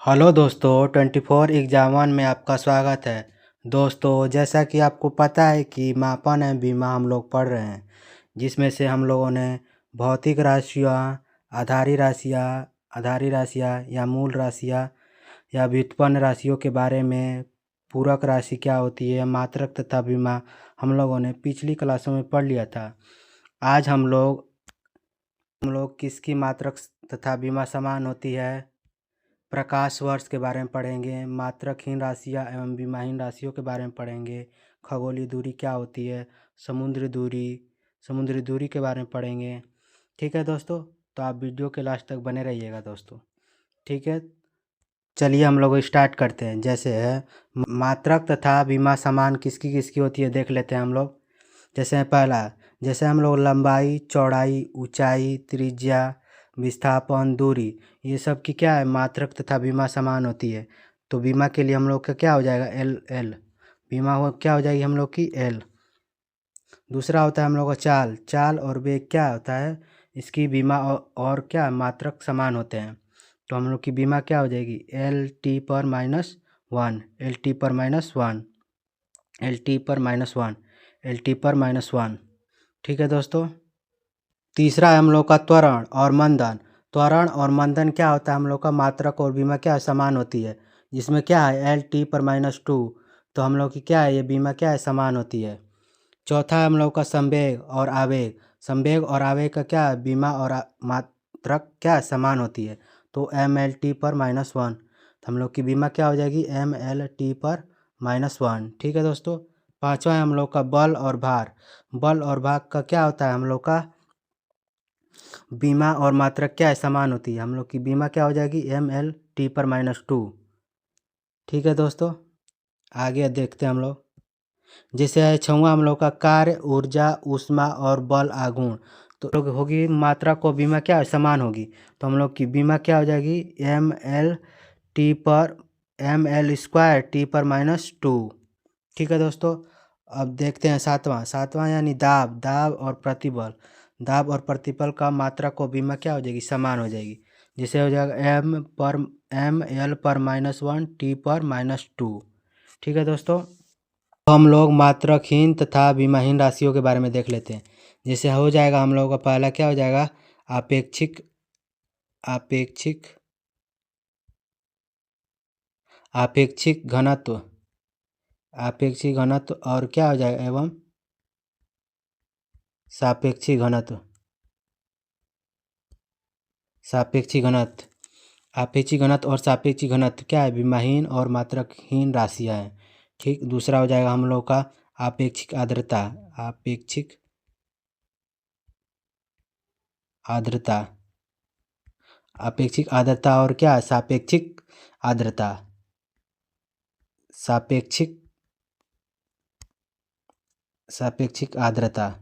Hello दोस्तों, 24 में आपका स्वागत है। दोस्तों, जैसा कि आपको पता है कि मापन एवं बीमा हम लोग पढ़ रहे हैं, जिसमें से हम लोगों ने भौतिक राशियाँ, आधारी राशियाँ या मूल राशियाँ या व्युत्पन्न राशियों के बारे में, पूरक राशि क्या होती है, मात्रक तथा बीमा हम लोगों ने पिछली क्लासों में पढ़ लिया था। आज हम लोग किसकी मात्रक तथा बीमा समान होती है, प्रकाश वर्ष के बारे में पढ़ेंगे, मात्रकहीन राशियाँ एवं बीमाहीन राशियों के बारे में पढ़ेंगे, खगोलीय दूरी क्या होती है, समुद्री दूरी के बारे में पढ़ेंगे। ठीक है दोस्तों, तो आप वीडियो के लास्ट तक बने रहिएगा दोस्तों। ठीक है, चलिए हम लोग स्टार्ट करते हैं। जैसे है मात्रक तथा बीमा समान किसकी किसकी होती है देख लेते हैं हम लोग। जैसे पहला, जैसे हम लोग लंबाई, चौड़ाई, ऊंचाई, त्रिज्या, विस्थापन, दूरी, ये सब की क्या है, मात्रक तथा बीमा समान होती है। तो बीमा के लिए हम लोग का क्या हो जाएगा, एल बीमा हो क्या हो जाएगी हम लोग की एल। दूसरा होता है हम लोग का चाल और वेग क्या होता है, इसकी बीमा और क्या मात्रक समान होते हैं। तो हम लोग की बीमा क्या हो जाएगी, L/-1, L/-1, L/-1, L/-1। ठीक है दोस्तों। तीसरा है हम लोग का त्वरण और मंदन। त्वरण और मंदन क्या होता है, हम लोग का मात्रक और बीमा क्या है, समान होती है। जिसमें क्या है L/-2, तो हम लोग की क्या है, ये बीमा क्या है, समान होती है। चौथा है हम लोग का संवेग और आवेग। संवेग और आवेग का क्या है, बीमा और मात्रक क्या है, समान होती है। तो ML/-1, तो हम लोग की बीमा क्या हो जाएगी, ML/-1। ठीक है दोस्तों। पांचवा है हम लोग का बल और भार। बल और भार का क्या होता है, हम लोग का बीमा और मात्रक क्या है, समान होती है। हम लोग की बीमा क्या हो जाएगी, ML/-2। ठीक है दोस्तों, आगे देखते हैं हम लोग। जैसे है छठवां हम लोग का कार्य, ऊर्जा, ऊष्मा और बल आघूर्ण। तो लोग होगी मात्रा को बीमा क्या है, समान होगी। तो हम लोग की बीमा क्या हो जाएगी, ML/2। ठीक है दोस्तों। अब देखते हैं सातवां यानी दाब और प्रतिबल। दाब और प्रतिबल का मात्रा को बीमा क्या हो जाएगी, समान हो जाएगी। जिसे हो जाएगा ML/-1, T/-2। ठीक है दोस्तों। हम लोग मात्रकहीन तथा बीमाहीन राशियों के बारे में देख लेते हैं। जैसे हो जाएगा हम लोगों का पहला क्या हो जाएगा, आपेक्षिक आपेक्षिक आपेक्षिक घनत्व और क्या हो जाएगा, एवं सापेक्षिक घनत्व आपेक्षिक घनत्व और सापेक्षिक घनत्व क्या है, बीमाहीन और मात्रकहीन राशियां हैं। ठीक। दूसरा हो जाएगा हम लोग का आपेक्षिक आर्द्रता आपेक्षिक आर्द्रता और क्या है, सापेक्षिक आर्द्रता सापेक्षिक आर्द्रता।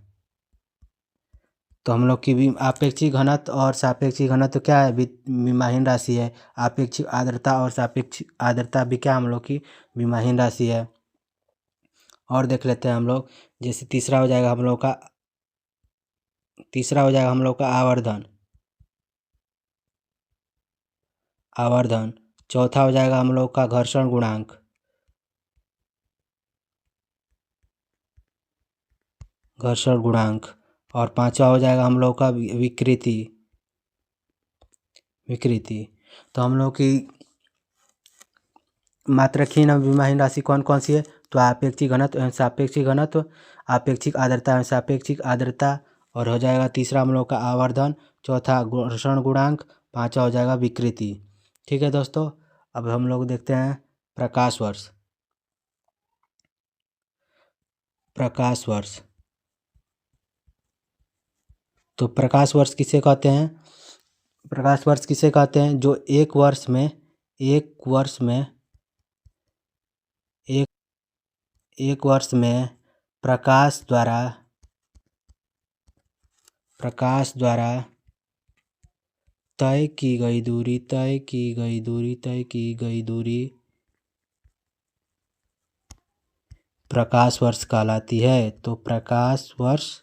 तो हम लोग की भी आपेक्षिक घनत्व और सापेक्षिक घनत्व क्या है, बीमाहीन राशि है। आपेक्षिक आर्द्रता और सापेक्षिक आर्द्रता भी क्या हम लोग की बीमाहीन राशि है। और देख लेते हैं हम लोग। जैसे तीसरा हो जाएगा हम लोग का आवर्धन। चौथा हो जाएगा हम लोग का घर्षण गुणांक। और पांचवा हो जाएगा हम लोग का विकृति। तो हम लोग की मात्रकहीन और बीमाहीन राशि कौन कौन सी है, तो आपेक्षिक घनत्व एवं सापेक्षिक घनत्व, आपेक्षिक आर्द्रता एवं सापेक्षिक आर्द्रता, और हो जाएगा तीसरा हम लोग का आवर्धन, चौथा घर्षण गुणांक, पांचवा हो जाएगा विकृति। ठीक है दोस्तों। अब हम लोग देखते हैं प्रकाश वर्ष। तो प्रकाश वर्ष किसे कहते हैं, जो एक वर्ष में प्रकाश द्वारा तय की गई दूरी प्रकाश वर्ष कहलाती है। तो प्रकाश वर्ष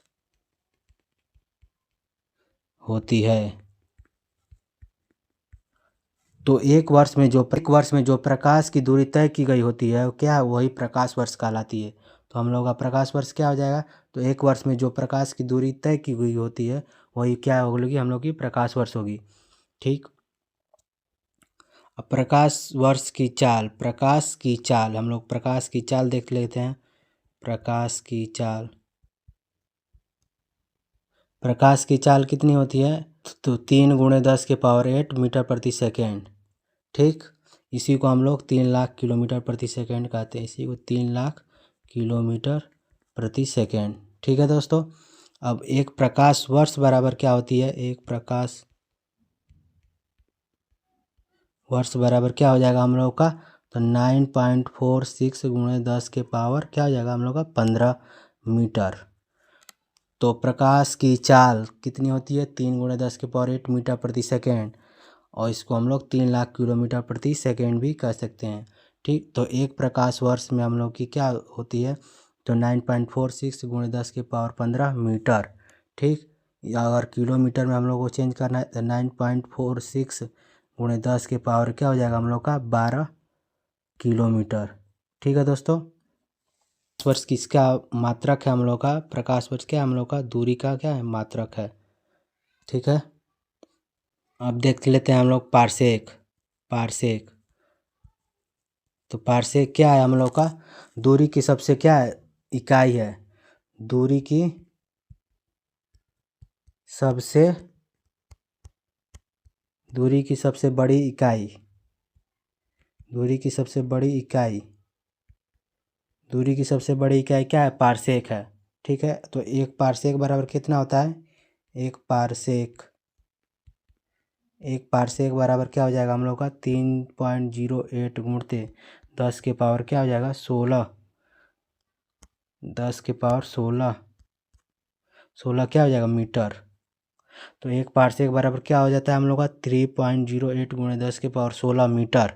होती है। तो एक वर्ष में जो प्रकाश की दूरी तय की गई होती है क्या है, वही प्रकाश वर्ष कहलाती है। तो हम लोग का प्रकाश वर्ष क्या हो जाएगा, तो एक वर्ष में जो प्रकाश की दूरी तय की गई होती है वही क्या होगी, हम लोग की प्रकाश वर्ष होगी। ठीक। अब हम लोग प्रकाश की चाल देख लेते हैं। प्रकाश की चाल कितनी होती है, तो 3 × 10⁸ मीटर प्रति सेकेंड। ठीक। इसी को हम लोग 3 लाख किलोमीटर प्रति सेकेंड कहते हैं, इसी को 3 लाख किलोमीटर प्रति सेकेंड। ठीक है दोस्तों। अब एक प्रकाश वर्ष बराबर क्या होती है, एक प्रकाश वर्ष बराबर क्या हो जाएगा हम लोग का, तो 9.46 × 10⁻, क्या हो जाएगा हम लोग का 15 मीटर। तो प्रकाश की चाल कितनी होती है, 3 × 10⁸ मीटर प्रति सेकेंड, और इसको हम लोग 3 लाख किलोमीटर प्रति सेकेंड भी कह सकते हैं। ठीक। तो एक प्रकाश वर्ष में हम लोग की क्या होती है, तो 9.46 × 10⁻15 मीटर। ठीक। अगर किलोमीटर में हम लोग को चेंज करना है तो 9.46 × 10⁻, क्या हो जाएगा हम लोग का 12 किलोमीटर। ठीक है दोस्तों। वर्ष किसका मात्रक है हम लोग का, प्रकाश वर्ष क्या है हम लोग का दूरी का क्या है, मात्रक है। ठीक है। अब देख लेते हैं हम लोग पारसेक। तो पारसेक क्या है हम लोग का, दूरी की सबसे क्या है इकाई है, दूरी की सबसे बड़ी इकाई, क्या है, पारसेक है। ठीक है। तो एक पारसेक बराबर कितना होता है, एक पारसेक बराबर क्या हो जाएगा हम लोग का 3.08 गुणते 10⁻, क्या हो जाएगा 16, 10⁻16 क्या हो जाएगा मीटर। तो एक पारसेक बराबर क्या हो जाता है हम लोग का 3.08 × 10⁻16 मीटर।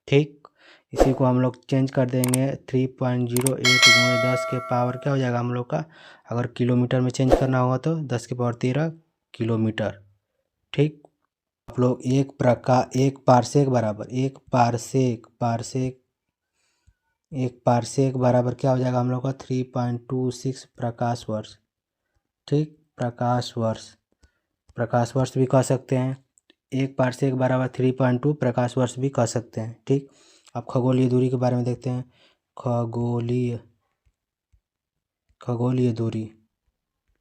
ठीक। इसी को हम लोग चेंज कर देंगे 3.08 × 10⁻, क्या हो जाएगा हम लोग का, अगर किलोमीटर में चेंज करना होगा तो 10⁻13 किलोमीटर। ठीक। आप लोग एक पारसेक बराबर क्या हो जाएगा हम लोग का 3.26 प्रकाश वर्ष। ठीक। प्रकाश वर्ष भी कह सकते हैं, एक पारसेक बराबर 3.2 प्रकाश वर्ष भी कह सकते हैं। ठीक। अब खगोलीय दूरी के बारे में देखते हैं। खगोलीय दूरी।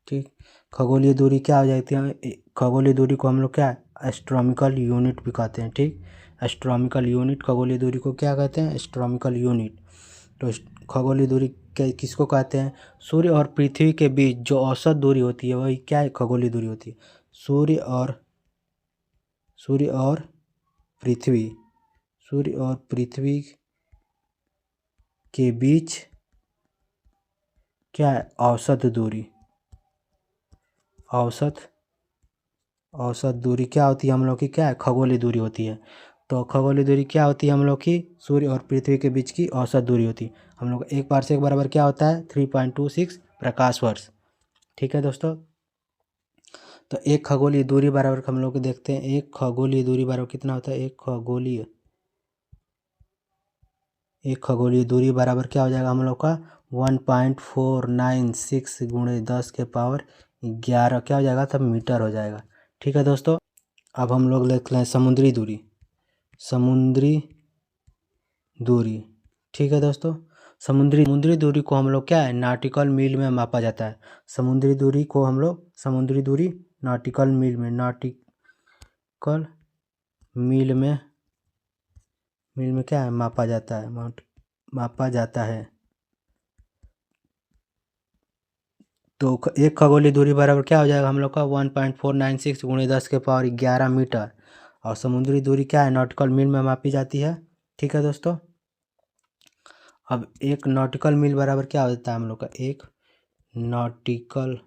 ठीक। खगोलीय दूरी क्या हो जाती है, खगोलीय दूरी को हम लोग क्या एस्ट्रोनॉमिकल यूनिट भी कहते हैं। ठीक। एस्ट्रोनॉमिकल यूनिट, खगोलीय दूरी को क्या कहते हैं, एस्ट्रोनॉमिकल यूनिट। तो खगोलीय दूरी किसको कहते हैं, सूर्य और पृथ्वी के बीच जो औसत दूरी होती है वही क्या है, खगोलीय दूरी होती है। सूर्य और पृथ्वी के बीच क्या है, औसत दूरी क्या होती है हम लोग की, क्या है, खगोलीय दूरी होती है। तो खगोलीय दूरी क्या होती है हम लोग की, सूर्य और पृथ्वी के बीच की औसत दूरी होती है। हम लोग एक पारसेक बराबर क्या होता है 3.26 प्रकाश वर्ष। ठीक है दोस्तों। तो एक खगोलीय दूरी बराबर हम लोग देखते हैं, एक खगोलीय दूरी बराबर कितना होता है, एक खगोलीय दूरी बराबर क्या हो जाएगा हम लोग का 1.496 × 10⁻11, क्या हो जाएगा तब मीटर हो जाएगा। ठीक है दोस्तों। अब हम लोग देख लें समुद्री दूरी। ठीक है दोस्तों। समुद्री दूरी को हम लोग क्या है नॉटिकल मील में मापा जाता है। समुद्री दूरी नॉटिकल मील में क्या है मापा जाता है। तो एक खगोलीय दूरी बराबर क्या हो जाएगा हम लोग का 1.496 × 10⁻11 मीटर, और समुद्री दूरी क्या है नॉटिकल मील में मापी जाती है। ठीक है दोस्तों। अब एक नॉटिकल मील बराबर क्या होता है हम लोग का, एक नॉटिकल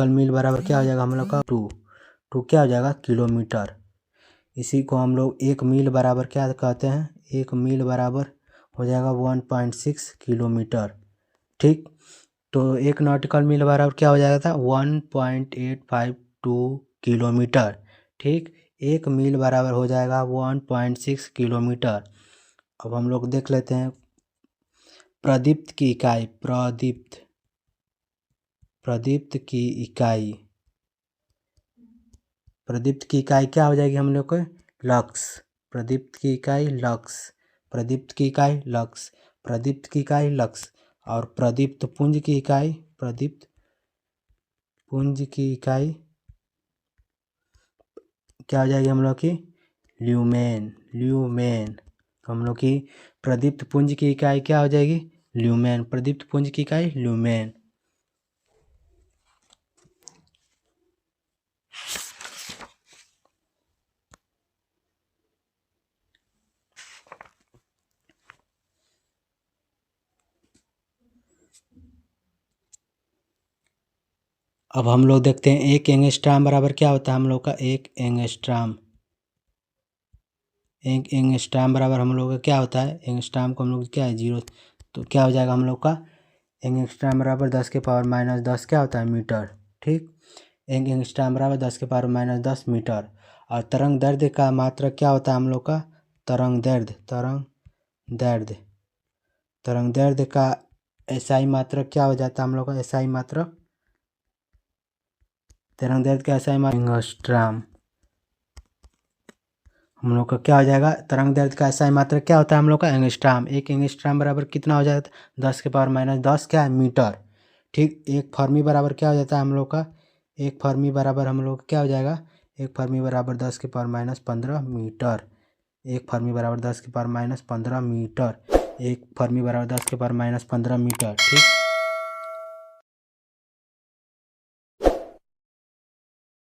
मील बराबर क्या हो जाएगा हम लोग का टू क्या हो जाएगा किलोमीटर। इसी को हम लोग एक मील बराबर क्या कहते हैं, एक मील बराबर हो जाएगा 1.6 किलोमीटर। ठीक। तो एक नॉटिकल मील बराबर क्या हो जाएगा था 1.852 किलोमीटर। ठीक, 1 मील बराबर हो जाएगा 1.6 किलोमीटर। अब हम लोग देख लेते हैं प्रदीप्त की इकाई। प्रदीप्त की इकाई प्रदीप्त की इकाई क्या हो जाएगी हम लोग को? लक्स। प्रदीप्त की इकाई लक्स। प्रदीप्त की इकाई लक्स। प्रदीप्त की इकाई लक्स। और प्रदीप्त पुंज की इकाई क्या हो जाएगी हम लोग की? ल्यूमेन। तो हम लोग की प्रदीप्त पुंज की इकाई क्या हो जाएगी? ल्यूमेन। प्रदीप्त पुंज की इकाई ल्यूमेन। अब हम लोग देखते हैं 1 एंगस्ट्राम बराबर क्या होता है हम लोग का? 1 एंगस्ट्राम बराबर हम लोग का क्या होता है? एंगस्ट्राम को हम लोग क्या है? 0। तो क्या हो जाएगा हम लोग का? एंगस्ट्राम बराबर 10⁻⁻10 क्या होता है? मीटर। ठीक, 1 एंगस्ट्राम बराबर 10⁻⁻10 मीटर। और तरंग दैर्ध्य का मात्रक क्या होता है हम लोग का? तरंग दैर्ध्य का एसआई मात्रक क्या हो जाता है हम लोग का? एसआई मात्रक तरंग दैर्ध्य का एसआई मात्रक एंगस्ट्राम। हम लोग का क्या हो जाएगा? तरंग दैर्ध्य का एसआई मात्रक क्या होता है हम लोग का? एंगस्ट्राम। 1 एंगस्ट्राम बराबर कितना हो जाता है? 10⁻⁻10 क्या है? मीटर। ठीक, 1 फर्मी बराबर क्या हो जाता है हम लोग का? 1 फर्मी बराबर हम लोग क्या हो जाएगा? 1 फर्मी बराबर 10⁻⁻15 मीटर। 1 फर्मी बराबर 10⁻⁻15 मीटर। 1 फर्मी बराबर 10⁻⁻15 मीटर। ठीक,